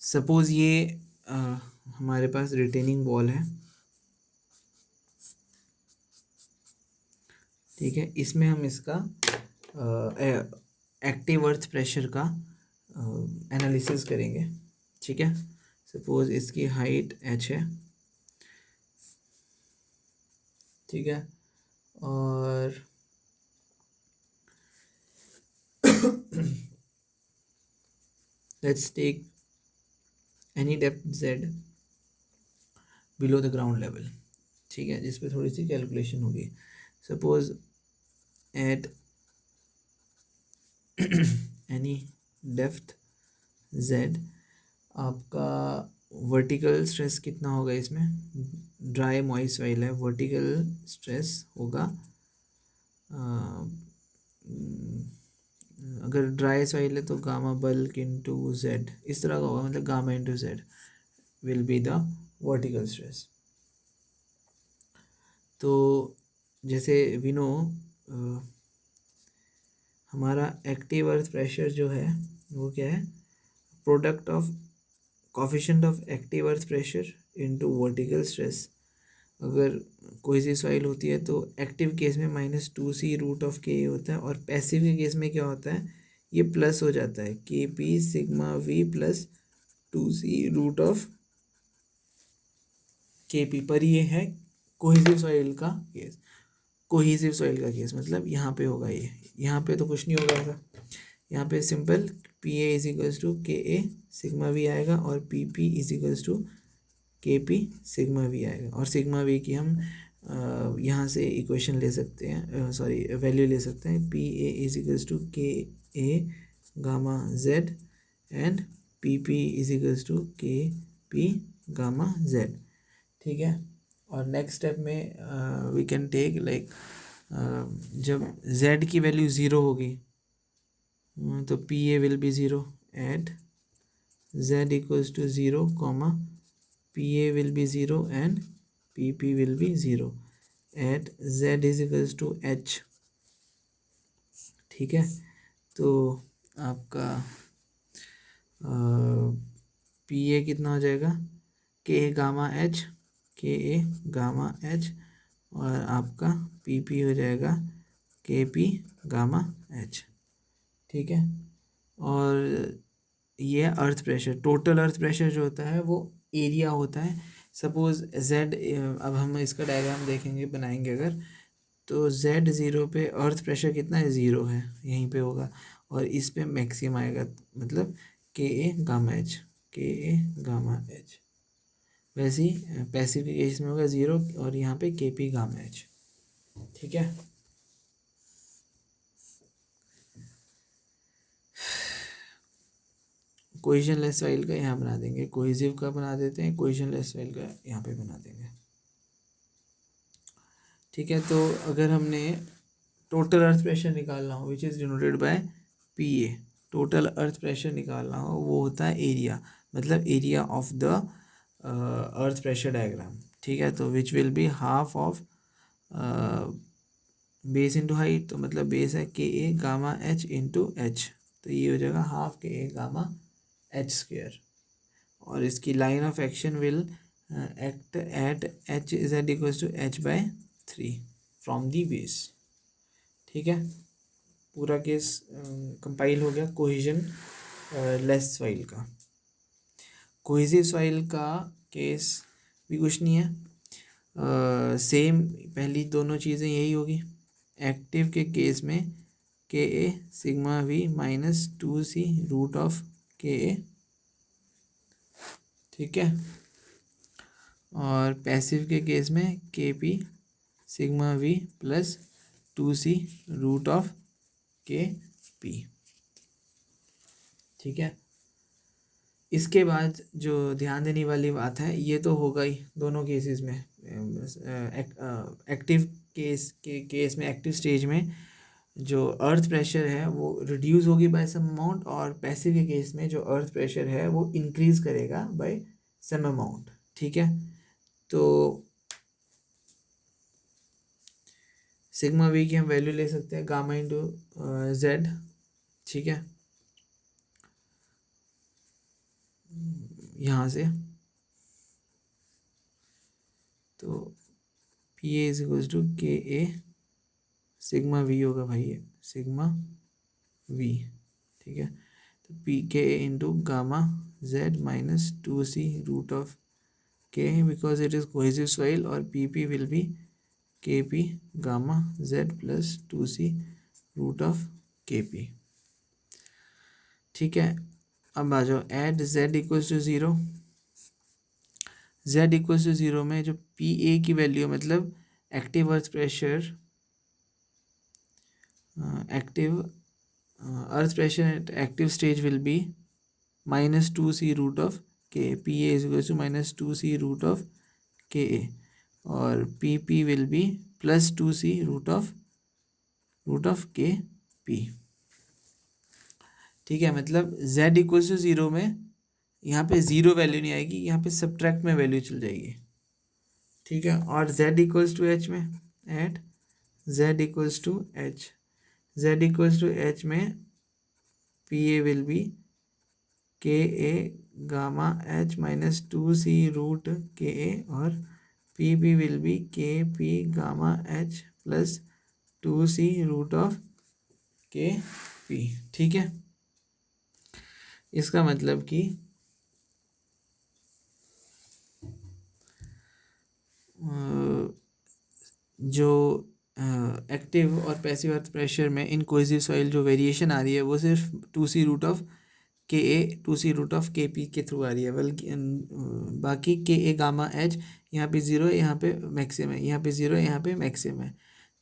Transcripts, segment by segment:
Suppose ये हमारे पास retaining wall है, ठीक है। इसमें हम इसका एक्टिव अर्थ प्रेशर का एनालिसिस करेंगे, ठीक है। सपोज़ इसकी हाइट h है, ठीक है। और let's take any depth z below the ground level, ठीक है, जिस पे थोड़ी सी कैलकुलेशन होगी। Suppose at any depth z आपका वर्टिकल स्ट्रेस कितना होगा इसमें, ड्राई मॉइस्ट सॉइल है, वर्टिकल स्ट्रेस होगा अगर ड्राई सॉइल है तो गामा बल्क इंटू जेड, इस तरह का होगा, मतलब gamma into Z will be the vertical stress. तो जैसे वी नो हमारा एक्टिव अर्थ प्रेशर जो है वो क्या है, product of coefficient of active earth pressure into vertical stress. अगर कोई सी सॉइल होती है तो एक्टिव केस में -2c√k होता है, और पैसिव के केस में क्या होता है, ये प्लस हो जाता है, Kp sigma v plus 2c√Kp। पर ये है कोहेसिव सॉइल का केस, कोहेसिव सॉइल का केस मतलब यहाँ पे होगा ये, यहाँ पे तो कुछ नहीं होगा ऐसा, यहाँ पे simple Pa equals to Ka sigma v आएगा, और Pp equals to Kp sigma v आएगा। और सिग्मा वी की हम यहाँ से इक्वेशन ले सकते हैं, सॉरी वैल्यू ले सकते हैं, Pa equals to Ka gamma z and Pp equals to Kp gamma z, ठीक है। और नेक्स्ट स्टेप में वी कैन टेक लाइक जब z की वैल्यू ज़ीरो होगी तो Pa will be zero at z equals to zero comma Pa will be 0 and Pp will be 0 at z is equals to h, ठीक है। तो आपका Pa कितना हो जाएगा, Ka gamma h, Ka gamma h, और आपका Pp हो जाएगा Kp गामा h, ठीक है। और ये earth pressure, total earth pressure जो होता है वो एरिया होता है। सपोज z, अब हम इसका डायग्राम देखेंगे बनाएंगे अगर, तो z0 पे अर्थ प्रेशर कितना है, ज़ीरो है, यहीं पे होगा, और इस पे मैक्सिमम आएगा, मतलब Ka gamma h, Ka gamma h। वैसे ही पैसिव के केस में होगा ज़ीरो, और यहाँ पे Kp गामा h, ठीक है। कोहेजनलेस सॉइल का यहाँ बना देंगे, कोहेसिव का बना देते हैं, कोहेजनलेस सॉइल का यहाँ पे बना देंगे, ठीक है। तो अगर हमने टोटल अर्थ प्रेशर निकालना हो which is denoted by Pa, total earth pressure निकालना हो वो होता है एरिया, मतलब area of the earth pressure diagram, ठीक है। तो which will be half of base into height, तो मतलब बेस है Ka gamma h into H, तो ये हो जाएगा half Ka gamma h square. और इसकी line of action will act at h is at equals to h/3 from the base, ठीक है। पूरा केस कंपाइल हो गया कोहेजन लेस सॉइल का। कोहेसिव सॉइल का केस भी कुछ नहीं है, सेम पहली दोनों चीज़ें यही होगी। एक्टिव के केस में Ka सिग्मा v -2c√Ka, ठीक है। और पैसिव के केस में Kp sigma v plus 2c√Kp, ठीक है। इसके बाद जो ध्यान देने वाली बात है, ये तो होगा ही दोनों केसेस में, एक्टिव केस में, एक्टिव स्टेज में जो अर्थ प्रेशर है वो रिड्यूस होगी बाय सम अमाउंट, और पैसिव के केस में जो अर्थ प्रेशर है वो इंक्रीज करेगा बाय सम अमाउंट, ठीक है। तो सिग्मा वी की हम वैल्यू ले सकते हैं गामा इंटू जेड, ठीक है। यहाँ से, तो P A is equals to K A sigma we होगा भाई, ये सिग्मा वी, ठीक है। तो P K A into gamma Z minus 2c root of K, because it is cohesive soil, और P P will be K P gamma Z plus 2c root of K P, ठीक है। अब आ जाओ at z equals to zero, z equals to zero में जो P A की value मतलब active earth pressure, active earth pressure at active stage will be minus 2c root of K, P A is equals to minus 2c root of K A, और P P will be plus 2c root of K P, ठीक है। मतलब z equals to zero में यहाँ पे zero value नहीं आएगी, यहाँ पे सब्ट्रैक्ट में वैल्यू चल जाएगी, ठीक है। और z इक्वल्स टू एच में, at z equals to H, z equals to H में P A will be K A gamma H minus 2c root K A, और P P will be K P gamma H plus 2c root of K P, ठीक है। इसका मतलब कि जो active और passive earth pressure में इन cohesive soil जो वेरिएशन आ रही है वो सिर्फ 2c root of K A 2c root of K P के थ्रू आ रही है, बल्कि बाकी के ए गामा एच यहाँ पे ज़ीरो है, यहाँ पे मैक्सिमम है, यहाँ पे ज़ीरो है, यहाँ पे मैक्सिमम है।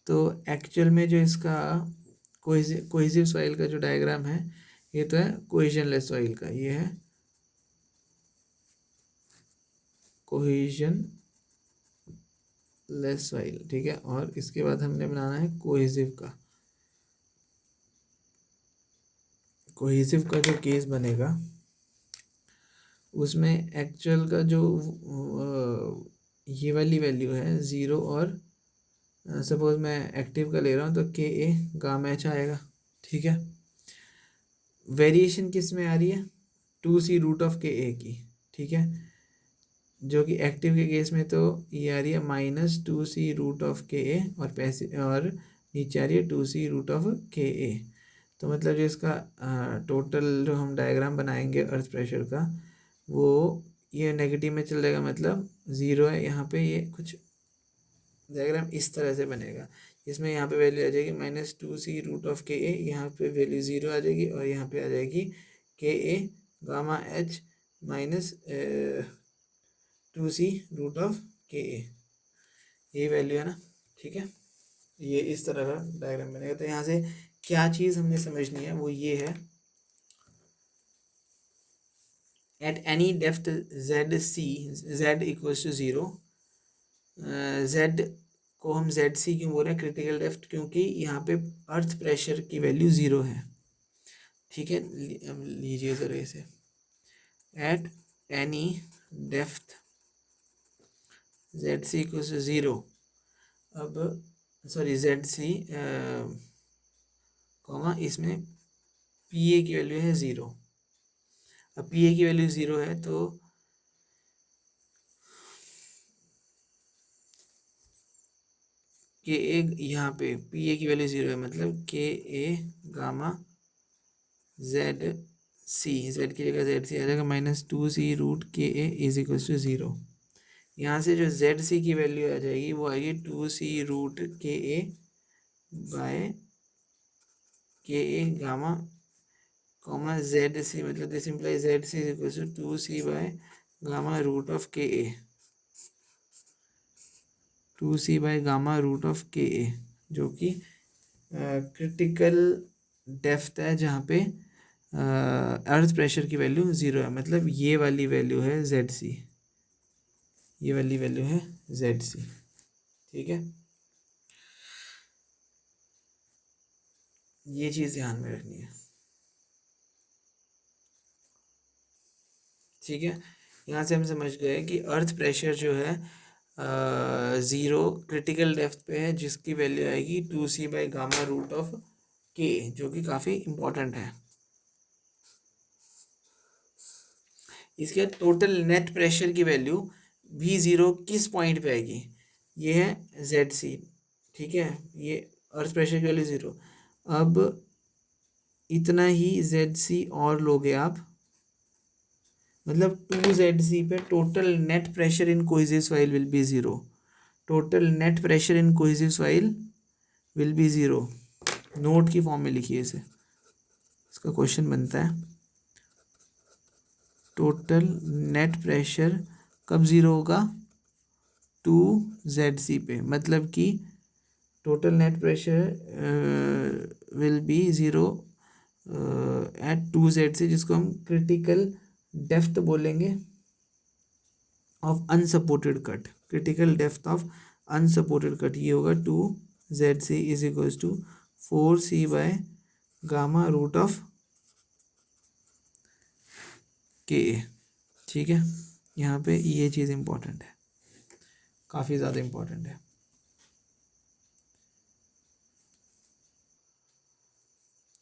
तो एक्चुअल में जो इसका कोहेसिव सॉइल का जो डायग्राम है ये तो है कोहेजनलेस सॉइल का, ये है कोहेजन लेस सॉइल, ठीक है। और इसके बाद हमने बनाना है कोहेसिव का, कोहेसिव का जो केस बनेगा उसमें एक्चुअल का जो ये वाली वैल्यू है ज़ीरो, और सपोज मैं एक्टिव का ले रहा हूँ तो के ए गामा एच आएगा, ठीक है। वेरिएशन किस में आ रही है, 2c रूट ऑफ के ए की, ठीक है, जो कि एक्टिव के केस में तो ये आ रही है minus 2c root of K A, और और नीचे आ रही है 2c रूट ऑफ के ए। तो मतलब जो इसका टोटल जो हम डायग्राम बनाएंगे अर्थ प्रेशर का, वो ये नेगेटिव में चल जाएगा, मतलब ज़ीरो है यहाँ पे, ये कुछ डायग्राम इस तरह से बनेगा, इसमें यहाँ पे वैल्यू आ जाएगी minus 2c root of K ए, यहाँ पे वैल्यू ज़ीरो आ जाएगी, और यहाँ पे आ जाएगी K A gamma H minus 2c root of K A, ये वैल्यू है ना, ठीक है। ये इस तरह का डायग्राम बनेगा। तो यहाँ से क्या चीज़ हमने समझनी है वो ये है, at any depth Z C, Z equals to zero, Z को हम जेड सी क्यों बोल रहे हैं क्रिटिकल डेप्थ, क्योंकि यहाँ पे अर्थ प्रेशर की वैल्यू ज़ीरो है, ठीक है। लीजिए ज़रा इसे, at any depth Z C equals to zero, अब सॉरी जेड सी कॉमा इसमें पी ए की वैल्यू है ज़ीरो। अब पी ए की वैल्यू ज़ीरो है तो के ए, यहाँ पे पी ए की वैल्यू ज़ीरो है, मतलब के A gamma Z C, Z की जगह जेड सी आ जाएगा minus 2c root K A is equal to zero. यहाँ से जो जेड सी की वैल्यू आ जाएगी वो आएगी 2c root K A by K A gamma comma Z C, मतलब this imply Z C is equal to 2c by gamma root of K A, 2c by gamma root of K A, जो कि critical depth है जहाँ पे earth pressure की value zero है, मतलब ये वाली वैल्यू है जेड सी, ये वाली वैल्यू है जेड सी, ठीक है। ये चीज़ ध्यान में रखनी है, ठीक है। यहाँ से हम समझ गए कि अर्थ प्रेशर जो है ज़ीरो क्रिटिकल डेप्थ पे है, जिसकी वैल्यू आएगी 2c by gamma root of के, जो कि काफ़ी इम्पोर्टेंट है। इसके टोटल नेट प्रेशर की वैल्यू V0 किस पॉइंट पे आएगी, ये है ZC, ठीक है, ये अर्थ प्रेशर की वैल्यू 0। अब इतना ही ZC और लोगे आप, मतलब 2ZC पे total net pressure in cohesive soil will be 0, total net pressure in cohesive soil will be 0। Note की फॉर्म में लिखिए इसे, इसका क्वेश्चन बनता है टोटल नेट प्रेशर कब ज़ीरो होगा, 2ZC पे, मतलब कि total net pressure will be zero at 2ZC, जिसको हम क्रिटिकल डेप्थ बोलेंगे of unsupported cut, critical depth of unsupported cut, ये होगा 2ZC is equals to 4C bye gamma root of के, ठीक है। यहाँ पे ये चीज़ इम्पोर्टेंट है, काफ़ी ज़्यादा इम्पोर्टेंट है।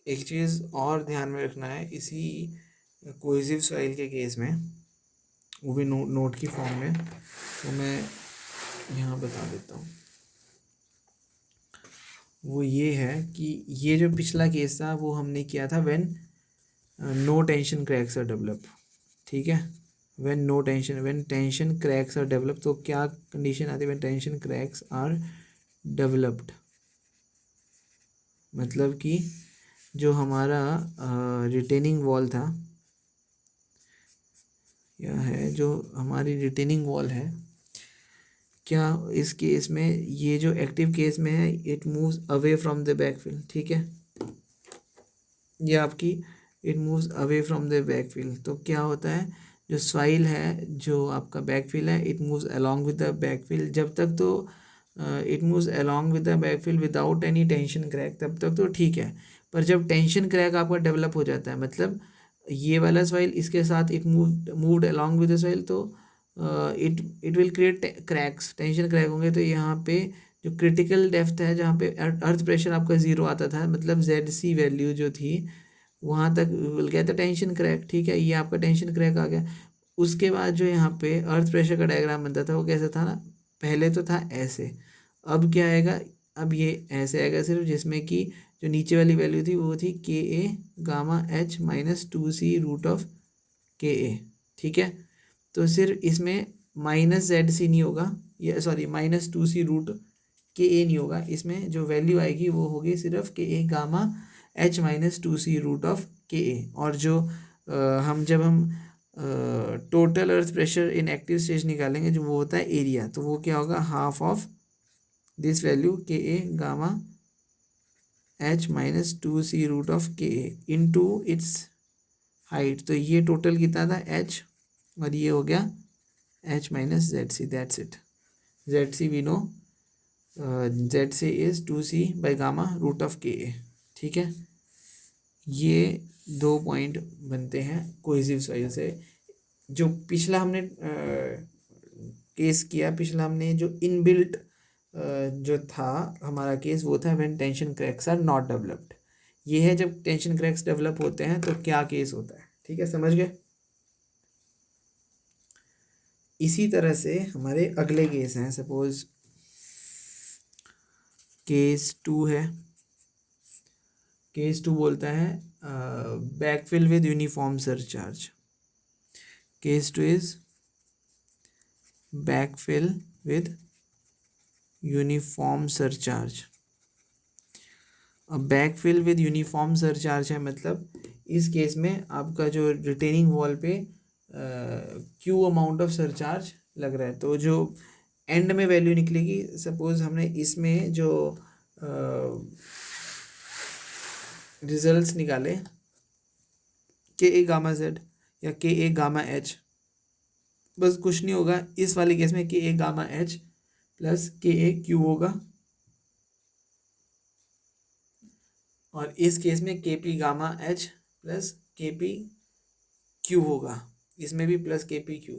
एक चीज़ और ध्यान में रखना है इसी कोहेसिव सॉइल के केस में, वो भी नोट की फॉर्म में, तो मैं यहाँ बता देता हूँ। वो ये है कि ये जो पिछला केस था वो हमने किया था when no tension cracks are develop, ठीक है, when tension cracks are develop, तो क्या कंडीशन आती है, when tension cracks are developed, मतलब कि जो हमारा रिटेनिंग वॉल था, यह है जो हमारी रिटेनिंग वॉल है, क्या इस केस में ये जो एक्टिव केस में है it moves away from the backfill, ठीक है, ये आपकी it moves away from the backfill, तो क्या होता है जो सॉइल है जो आपका बैकफिल है it moves along with the backfill, जब तक तो it moves along with the backfill without any tension crack, तब तक तो ठीक है, पर जब टेंशन क्रैक आपका डेवलप हो जाता है, मतलब ये वाला सॉइल इसके साथ it moved along with the soil, तो it will create cracks, tension crack होंगे, तो यहाँ पे जो क्रिटिकल डेप्थ है जहाँ पे अर्थ प्रेशर आपका ज़ीरो आता था, मतलब ZC वैल्यू जो थी वहाँ तक will get the tension crack, ठीक है, ये आपका टेंशन क्रैक आ गया। उसके बाद जो यहाँ पे अर्थ प्रेशर का डायग्राम बनता था वो कैसा था ना, पहले तो था ऐसे, अब क्या आएगा, अब ये ऐसे आएगा सिर्फ, जिसमें कि जो नीचे वाली वैल्यू थी वो थी KA gamma H minus 2C root of KA, ठीक है, तो सिर्फ इसमें माइनस ZC नहीं होगा, ये sorry minus 2C root KA नहीं होगा, इसमें जो वैल्यू आएगी वो होगी सिर्फ KA gamma H minus 2C root of KA, और जो जब हम total earth pressure in active stage निकालेंगे जो वो होता है एरिया, तो वो क्या होगा, half of this value KA gamma H minus 2C root of KA into its height, तो ये टोटल कितना था H, और ये हो गया H minus ZC, that's it, ZC we know, ZC is 2C by gamma root of KA, ठीक है। ये 2 पॉइंट बनते हैं कोहेसिव सॉइल से। जो पिछला हमने केस किया, पिछला हमने जो इनबिल्ट जो था हमारा केस वो था when tension cracks are not developed, ये है जब टेंशन क्रैक्स डेवलप होते हैं तो क्या केस होता है, ठीक है, समझ गए। इसी तरह से हमारे अगले केस हैं, सपोज केस 2 है, केस 2 बोलता है backfill with uniform surcharge, case 2 is backfill with uniform surcharge. अब बैकफिल विद यूनिफॉर्म सरचार्ज है, मतलब इस केस में आपका जो रिटेनिंग वॉल पे क्यू अमाउंट ऑफ सरचार्ज लग रहा है, तो जो एंड में वैल्यू निकलेगी, सपोज हमने इसमें जो रिजल्ट्स निकाले KA गामा Z या KA गामा H, बस कुछ नहीं होगा, इस वाले केस में KA gamma H plus KA Q होगा, और इस केस में KP gamma H plus KP Q होगा, इसमें भी प्लस KP क्यू,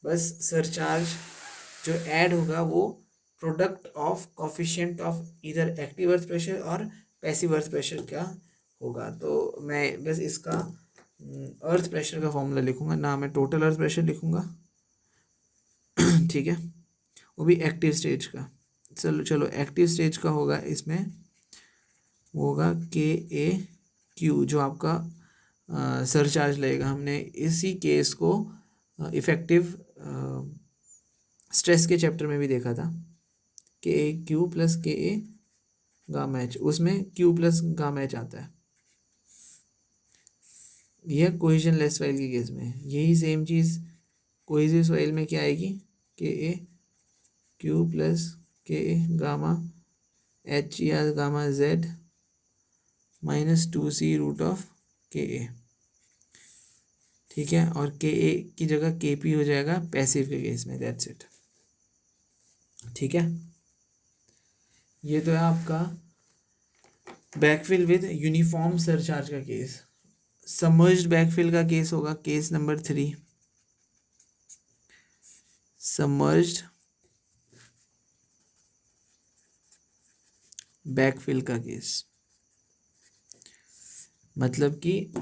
बस सरचार्ज जो ऐड होगा वो प्रोडक्ट ऑफ कोफिशिएंट ऑफ इधर एक्टिव अर्थ प्रेशर और पैसिव अर्थ प्रेशर का होगा। तो मैं बस इसका अर्थ प्रेशर का फॉर्मूला लिखूंगा ना, मैं टोटल अर्थ प्रेशर लिखूंगा ठीक है, वो भी एक्टिव स्टेज का। चलो चलो एक्टिव स्टेज का होगा, इसमें होगा के ए क्यू, जो आपका सरचार्ज लगेगा। हमने इसी केस को इफेक्टिव स्ट्रेस के चैप्टर में भी देखा था, के ए क्यू प्लस के ए गामा एच, उसमें क्यू प्लस गामा एच आता है। यह कोहेजन लेस सॉइल के केस में यही सेम चीज़ कोहेसिव सॉइल में क्या आएगी, के ए क्यू प्लस के ए गामा एच या गामा जेड -2c√ऑफ के ए, ठीक है। और के ए की जगह के पी हो जाएगा पैसिव के केस में, दैट्स इट, ठीक है। ये तो है आपका बैकफिल विद यूनिफॉर्म सरचार्ज का केस। सबमर्ज्ड बैकफिल का केस होगा केस नंबर 3, सबमर्ज्ड बैकफिल का केस। मतलब कि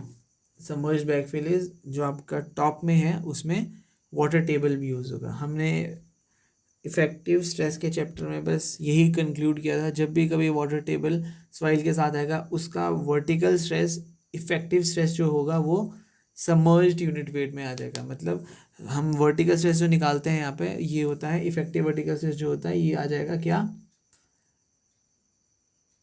सबमर्ज्ड बैकफिल इज जो आपका टॉप में है उसमें वाटर टेबल भी यूज़ होगा। हमने इफेक्टिव स्ट्रेस के चैप्टर में बस यही कंक्लूड किया था, जब भी कभी वाटर टेबल सॉइल के साथ आएगा उसका वर्टिकल स्ट्रेस इफेक्टिव स्ट्रेस जो होगा वो सबमर्ज्ड यूनिट वेट में आ जाएगा। मतलब हम वर्टिकल स्ट्रेस जो निकालते हैं यहाँ पे, ये होता है इफेक्टिव वर्टिकल स्ट्रेस जो होता है, ये आ जाएगा क्या,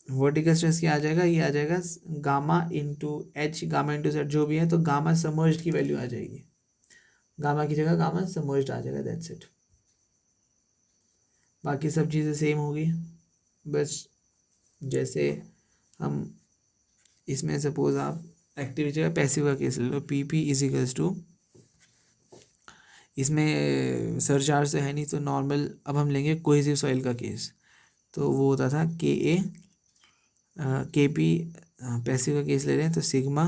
वर्टिकल स्ट्रेस क्या आ जाएगा, ये आ जाएगा gamma into H, gamma into Z जो भी है, तो गामा सबमर्ज्ड की वैल्यू आ जाएगी, गामा की जगह गामा सबमर्ज्ड आ जाएगा, दैट्स इट। बाकी सब चीज़ें सेम होगी, बस जैसे हम इसमें सपोज आप एक्टिव जगह पैसिव का केस ले लो, P P is equals to, इसमें सरचार्ज तो है नहीं तो नॉर्मल, अब हम लेंगे कोहेसिव सॉइल का केस, तो वो होता था के ए के पी, पैसिव का केस ले रहे हैं तो सिग्मा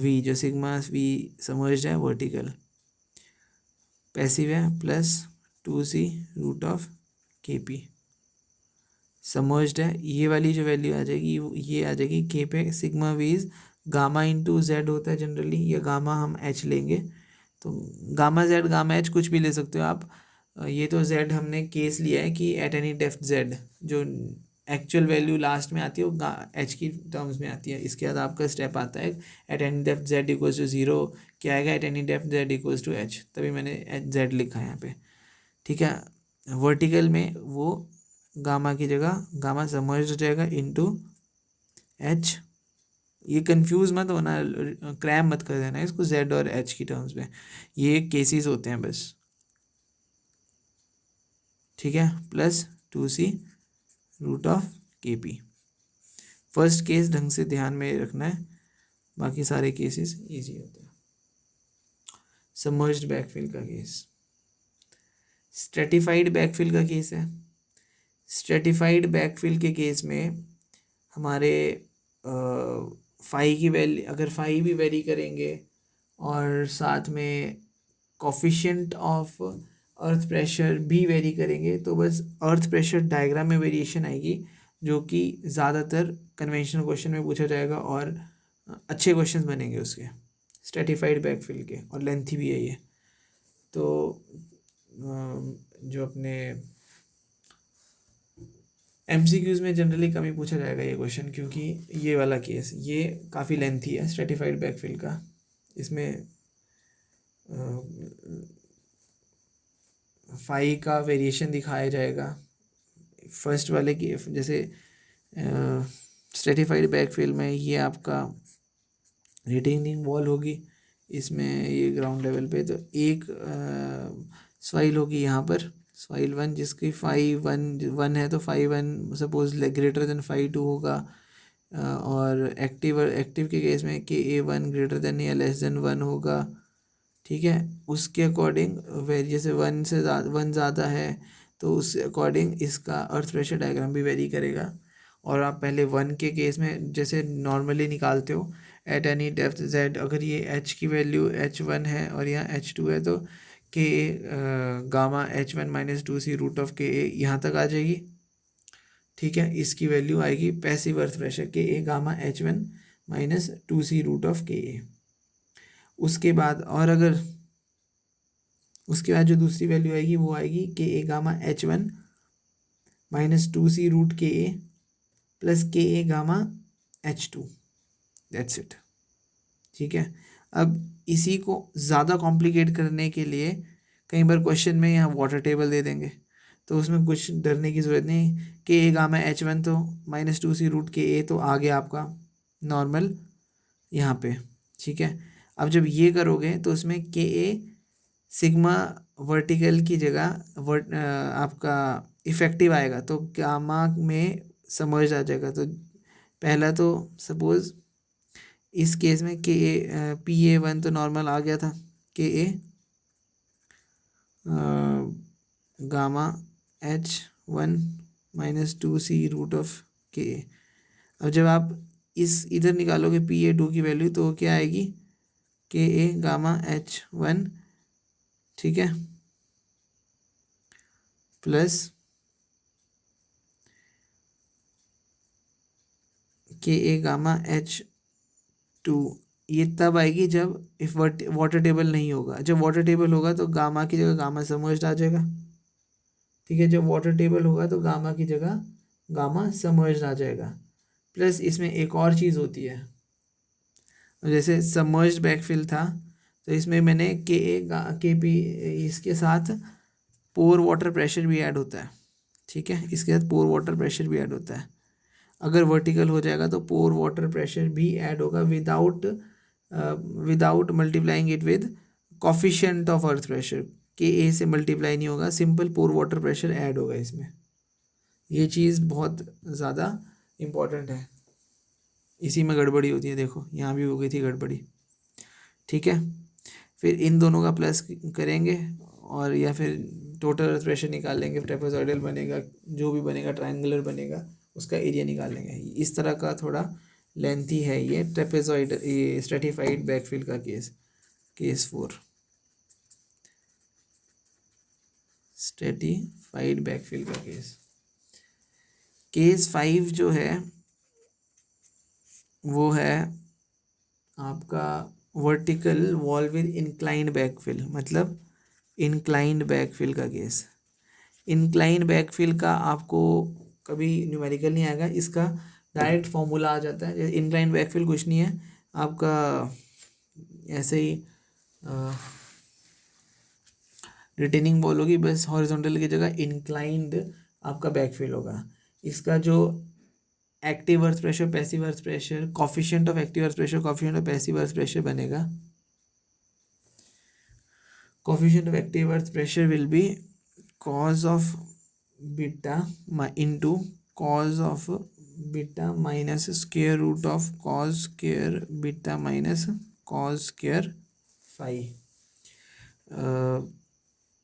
वी, जो सिग्मा वी समर्ज्ड है वर्टिकल पैसिव है, प्लस 2c√ऑफ के पी समर्ज्ड है। ये वाली जो वैल्यू आ जाएगी ये आ जाएगी के पे, sigma we is gamma into Z होता है जनरली, या गामा हम एच लेंगे, तो गामा जेड गामा एच कुछ भी ले सकते हो आप। ये तो जेड हमने केस लिया है कि एट एनी डेप्थ जेड, जो एक्चुअल वैल्यू लास्ट में आती है वो एच की टर्म्स में आती है। इसके बाद आपका स्टेप आता है at any depth Z equals to 0 क्या आएगा, at any depth Z equals to H, तभी मैंने जेड लिखा है यहाँ पे, ठीक है। वर्टिकल में वो गामा की जगह गामा सबमर्ज्ड हो जाएगा इंटू एच। ये कंफ्यूज मत होना, क्रैम मत कर देना इसको जेड और एच की टर्म्स में, ये केसेस होते हैं बस, ठीक है। प्लस 2c√ऑफ के पी, फर्स्ट केस ढंग से ध्यान में रखना है, बाकी सारे केसेस इजी होते हैं। सबमर्ज्ड बैकफिल का केस, स्ट्रेटिफाइड बैकफिल का केस है। स्ट्रेटिफाइड बैकफिल के केस में हमारे फाई की वैल्यू, अगर फाई भी वेरी करेंगे और साथ में कोफिशिएंट ऑफ अर्थ प्रेशर भी वेरी करेंगे, तो बस अर्थ प्रेशर डायग्राम में वेरिएशन आएगी, जो कि ज़्यादातर कन्वेंशनल क्वेश्चन में पूछा जाएगा और अच्छे क्वेश्चन बनेंगे उसके स्ट्रेटिफाइड बैकफिल के, और लेंथी भी है ये। तो जो अपने MCQs में जनरली कम ही पूछा जाएगा ये क्वेश्चन, क्योंकि ये वाला केस ये काफ़ी लेंथी है स्ट्रेटिफाइड बैकफिल का। इसमें फाई का वेरिएशन दिखाया जाएगा फर्स्ट वाले की, जैसे स्ट्रेटिफाइड बैकफिल में ये आपका रिटेनिंग वॉल होगी, इसमें ये ग्राउंड लेवल पे, तो एक सॉइल होगी यहाँ पर सॉइल 1 जिसकी फाई 1 है, तो phi 1 suppose greater than phi 2 होगा, और एक्टिव के केस में के A1 ग्रेटर देन या लेस देन 1 होगा, ठीक है। उसके अकॉर्डिंग वेरी, जैसे 1 से 1 ज़्यादा है तो उसके अकॉर्डिंग इसका अर्थ प्रेशर डायग्राम भी वेरी करेगा। और आप पहले 1 के केस में जैसे नॉर्मली निकालते हो एट एनी डेप्थ जेड, अगर ये एच की वैल्यू H1 है और यहाँ H2 है, तो के गामा H1 -2c√ऑफ के ए यहाँ तक आ जाएगी, ठीक है। इसकी वैल्यू आएगी passive earth pressure K A gamma H1 minus 2c root of K A. उसके बाद और अगर उसके बाद जो दूसरी वैल्यू आएगी वो आएगी के A gamma h1 minus 2c root K A plus के A gamma h2। That's it. ठीक है। अब इसी को ज़्यादा कॉम्प्लिकेट करने के लिए कई बार क्वेश्चन में यहाँ वाटर टेबल दे देंगे, तो उसमें कुछ डरने की ज़रूरत नहीं। के ए गामा h1 तो माइनस 2c रूट के ए तो आ गया आपका नॉर्मल यहाँ पे। ठीक है। अब जब ये करोगे तो उसमें के ए सिग्मा वर्टिकल की जगह आपका इफेक्टिव आएगा, तो गामा में समझ आ जाएगा। तो पहला तो सपोज़ इस केस में के ए PA1 तो नॉर्मल आ गया था, K A gamma h1 minus 2c root of K A. अब जब आप इस इधर निकालोगे PA2 की वैल्यू तो क्या आएगी, के ए गामा h1, ठीक है, प्लस के ए गामा h2। ये तब आएगी जब इफ वाटर टेबल नहीं होगा। जब वाटर टेबल होगा तो गामा की जगह गामा सबमर्ज्ड आ जाएगा। ठीक है। जब वाटर टेबल होगा तो गामा की जगह गामा सबमर्ज्ड आ जाएगा। प्लस इसमें एक और चीज़ होती है, जैसे सबमर्ज्ड बैकफिल था तो इसमें मैंने के पी इसके साथ पोर वाटर प्रेशर भी ऐड होता है। ठीक है। इसके साथ पोर वाटर प्रेशर भी ऐड होता है। अगर वर्टिकल हो जाएगा तो पोर वाटर प्रेशर भी ऐड होगा without multiplying it with coefficient of earth pressure. K ए से मल्टीप्लाई नहीं होगा, सिंपल पोर वाटर प्रेशर ऐड होगा इसमें। ये चीज़ बहुत ज़्यादा इम्पॉर्टेंट है, इसी में गड़बड़ी होती है। देखो यहाँ भी हो गई थी गड़बड़ी। ठीक है। फिर इन दोनों का प्लस करेंगे और या फिर टोटल अर्थ प्रेशर निकाल लेंगे, ट्रेपेजॉइडल बनेगा, जो भी बनेगा ट्रायंगुलर बनेगा, उसका एरिया निकाल लेंगे। इस तरह का थोड़ा लेंथी है ये ट्रेपेजॉइड, ये स्ट्रेटिफाइड बैकफिल का केस 4, स्ट्रेटिफाइड बैकफिल का केस 5 जो है वो है आपका vertical wall with inclined backfill, मतलब इंक्लाइंड बैकफिल का केस। इंक्लाइंड बैकफिल का आपको कभी न्यूमेरिकल नहीं आएगा, इसका डायरेक्ट फॉर्मूला आ जाता है। इंक्लाइंड बैकफिल कुछ नहीं है आपका, ऐसे ही रिटेनिंग बॉल होगी, बस हॉरिजॉन्टल की जगह इंक्लाइंड आपका बैकफिल होगा। इसका जो active earth pressure, passive earth pressure, coefficient of active earth pressure, coefficient of passive earth pressure बनेगा। coefficient of active earth pressure will be cos of beta into cos of beta minus square root of cos square beta minus cos square phi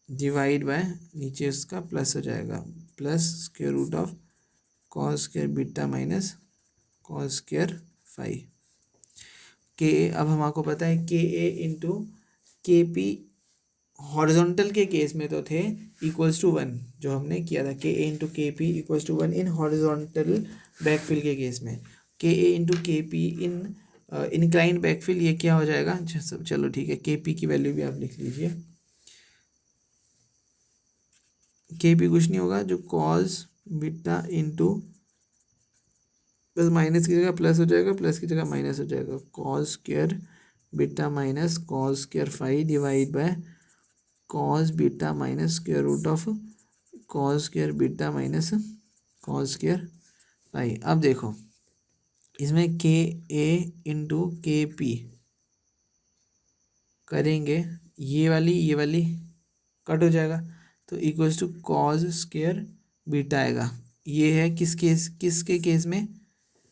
divide by नीचे इसका plus हो जाएगा, plus square root of cos square beta minus cos square phi। के अब हमको पता है K A into K P horizontal के केस में तो थे इक्वल्स टू 1, जो हमने किया था K A into K P equals to 1 in horizontal backfill के केस में। K A into K P in inclined backfill ये क्या हो जाएगा, चलो ठीक है, के पी की वैल्यू भी आप लिख लीजिए। के पी कुछ नहीं होगा, जो cos beta into plus minus की जगह प्लस हो जाएगा, प्लस की जगह माइनस हो जाएगा, cos square beta minus cos square phi divide by cos beta minus square root of cos square beta minus cos square phi. अब देखो इसमें के ए इंटू के पी करेंगे, ये वाली कट हो जाएगा, तो equals to cos square beta आएगा। ये है किसके केस में,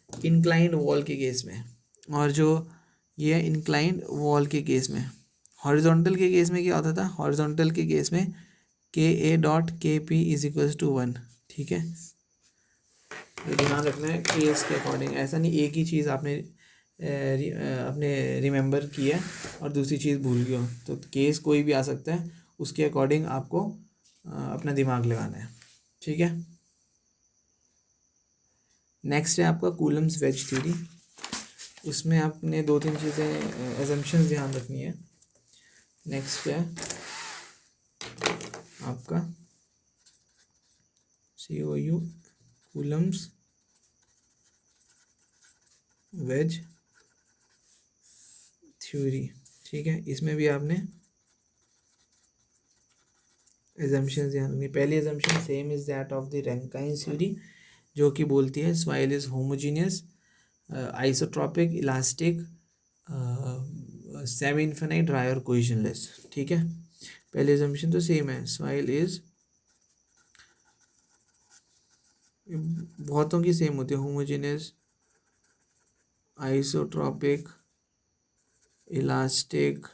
इंक्लाइंड वॉल के केस में। और जो ये है इंक्लाइंड वॉल के केस में। हॉरिजॉन्टल के केस में क्या होता था, हॉरिजॉन्टल के केस में के ए डॉट के पी इज इक्वल्स टू 1। ठीक है, ध्यान रखना है केस के अकॉर्डिंग, ऐसा नहीं एक ही चीज़ आपने रिमेंबर की है और दूसरी चीज़ भूल गए हो, तो केस कोई भी आ सकता है, उसके अकॉर्डिंग आपको अपना दिमाग लगाना है। ठीक है। नेक्स्ट है आपका कूलम्स वेज थ्योरी। उसमें आपने दो तीन चीज़ें एजम्पशंस ध्यान रखनी है। नेक्स्ट है आपका COU कूलम्स वेज थ्योरी। ठीक है, इसमें भी आपने एजम्पशंस ध्यान रखनी। पहली assumption same is that of the Rankine theory, जो कि बोलती है soil is homogeneous, isotropic, elastic, semi infinite, dry और कोहेजनलेस। ठीक है, पहली एजम्पशन तो सेम है, सॉइल इज, बहुतों की सेम होती है, homogeneous, isotropic, elastic,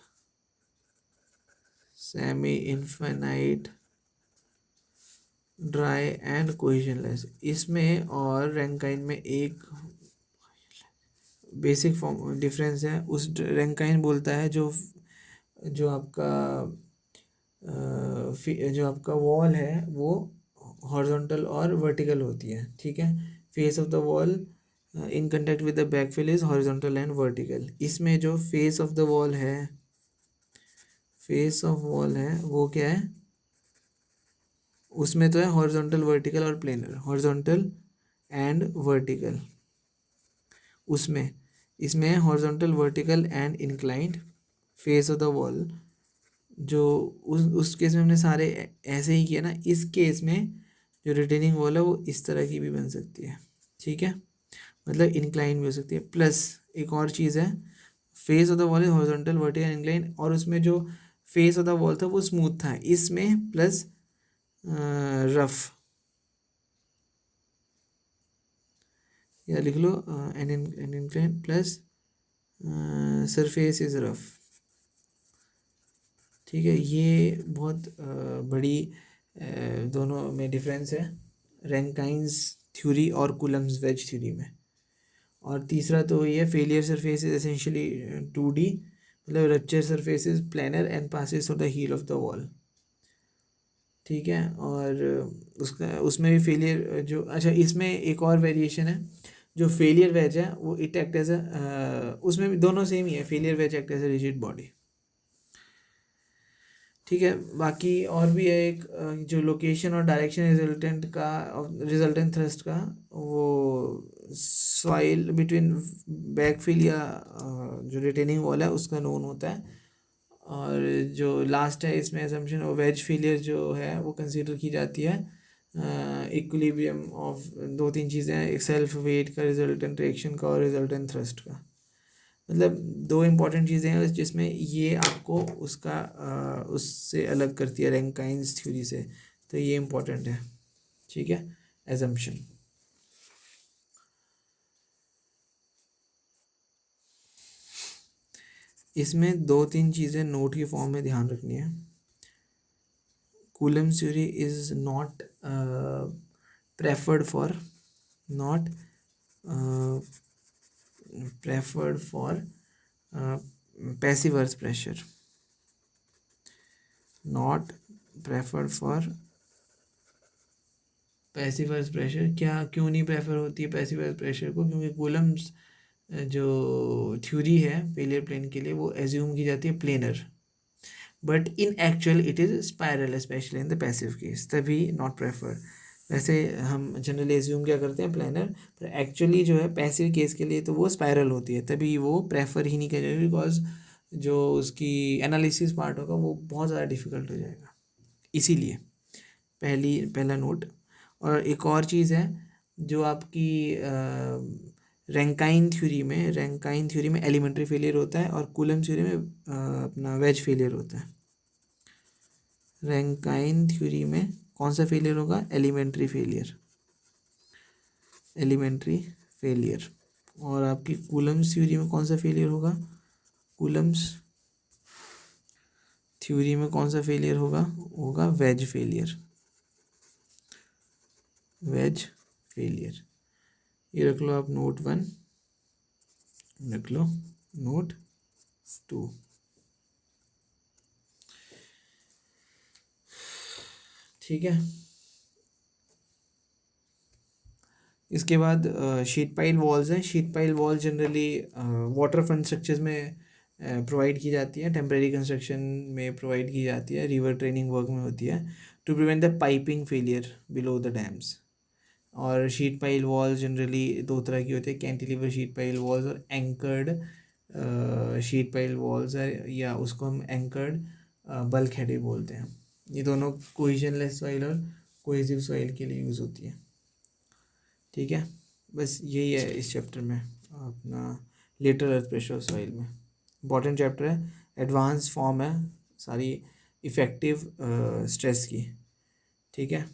semi infinite, dry and cohesionless. इसमें और रैंकाइन में एक बेसिक फॉर्म डिफरेंस है। उस रैंकाइन बोलता है जो जो आपका जो आपका वॉल है वो हॉरिजॉन्टल और वर्टिकल होती है। ठीक है, face of the wall in contact with the backfill is horizontal and vertical. इसमें जो फेस ऑफ द वॉल है, फेस ऑफ वॉल है वो क्या है, उसमें तो है हॉरिजॉन्टल, वर्टिकल और प्लेनर, हॉरिजॉन्टल एंड वर्टिकल। उसमें इसमें है horizontal, vertical and inclined face of the wall. जो उस केस में हमने सारे ऐसे ही किया ना, इस केस में जो रिटेनिंग वॉल है वो इस तरह की भी बन सकती है। ठीक है, मतलब इंक्लाइन भी हो सकती है। प्लस एक और चीज़ है, face of the wall is horizontal, vertical, incline, और उसमें जो फेस ऑफ द वॉल था वो स्मूथ था, इसमें प्लस रफ, या लिख लो an incline plus surface is rough. ठीक है, ये बहुत बड़ी दोनों में डिफरेंस है, रैंकाइंस थ्योरी और कूलम्स वेज थ्योरी में। और तीसरा तो ये failure surface is essentially 2D, मतलब rupture surface is planar and passes through the heel of the wall. ठीक है, और उसका उसमें भी फेलियर जो, अच्छा इसमें एक और वेरिएशन है, जो फेलियर वेज है वो इट एक्ट एज अ, उसमें भी दोनों सेम ही है, failure wedge act as a rigid body. ठीक है, बाकी और भी है एक जो लोकेशन और डायरेक्शन रिजल्टेंट का, रिजल्टेंट थ्रस्ट का, वो सॉइल बिटवीन बैकफिल या जो रिटेनिंग वॉल है उसका नोन होता है। और जो लास्ट है इसमें असम्पशन, वो वेज फेलियर जो है वो कंसीडर की जाती है इक्विलिब्रियम ऑफ दो तीन चीज़ें हैं, एक सेल्फ वेट का, रिजल्टेंट रिएक्शन का और रिजल्टेंट थ्रस्ट का। मतलब दो इम्पॉर्टेंट चीज़ें हैं जिसमें ये आपको उसका उससे अलग करती है रैंकाइंस थ्योरी से, तो ये इम्पॉर्टेंट है। ठीक है, एजम्पशन। इसमें दो तीन चीज़ें नोट की फॉर्म में ध्यान रखनी है। Coulomb's theory is not preferred for, not preferred for passive earth pressure, not preferred for passive earth pressure. क्या क्यों नहीं प्रेफर होती है पैसिव अर्थ प्रेशर को, क्योंकि कूलम्स जो थ्योरी है फेलियर प्लेन के लिए वो एज्यूम की जाती है planar, but in actual it is spiral, specially in the passive case, तभी नॉट प्रेफर्ड। वैसे हम जनरली एज्यूम क्या करते हैं प्लानर, पर एक्चुअली जो है पैसिव केस के लिए तो वो स्पायरल होती है, तभी वो प्रेफर ही नहीं करेगा, बिकॉज जो उसकी एनालिसिस पार्ट होगा वो बहुत ज़्यादा डिफिकल्ट हो जाएगा, इसीलिए पहला नोट। और एक और चीज़ है, जो आपकी रैंकाइन थ्योरी में एलिमेंट्री फेलियर होता है और कूलम थ्योरी में अपना वेज फेलियर होता है। रैंकाइन थ्योरी में कौन सा फेलियर होगा, एलिमेंट्री फेलियर, एलिमेंट्री फेलियर। और आपकी कूलम्स थ्योरी में कौन सा फेलियर होगा, कूलम्स थ्योरी में कौन सा फेलियर होगा, होगा वेज फेलियर, वेज फेलियर। ये रख लो आप नोट 1, रख लो नोट 2। ठीक है, इसके बाद शीट पाइल वॉल्स हैं। Sheet pile wall generally water front structures में प्रोवाइड की जाती है, टेम्परेरी कंस्ट्रक्शन में प्रोवाइड की जाती है, रिवर ट्रेनिंग वर्क में होती है, to prevent the piping failure below the dams. और शीट पाइल वॉल जनरली दो तरह की होती है, कैंटिलीवर शीट पाइल वॉल्स और एंकर्ड शीट पाइल वॉल्स है, या उसको हम एंकर्ड बल्क हेडेड बोलते हैं। ये दोनों कोहेजनलेस सॉइल और कोहेसिव सॉइल के लिए यूज़ होती है। ठीक है, बस यही है इस चैप्टर में अपना लेटरल अर्थ प्रेशर सॉइल में। इम्पॉर्टेंट चैप्टर है, एडवांस फॉर्म है सारी इफ़ेक्टिव स्ट्रेस की। ठीक है।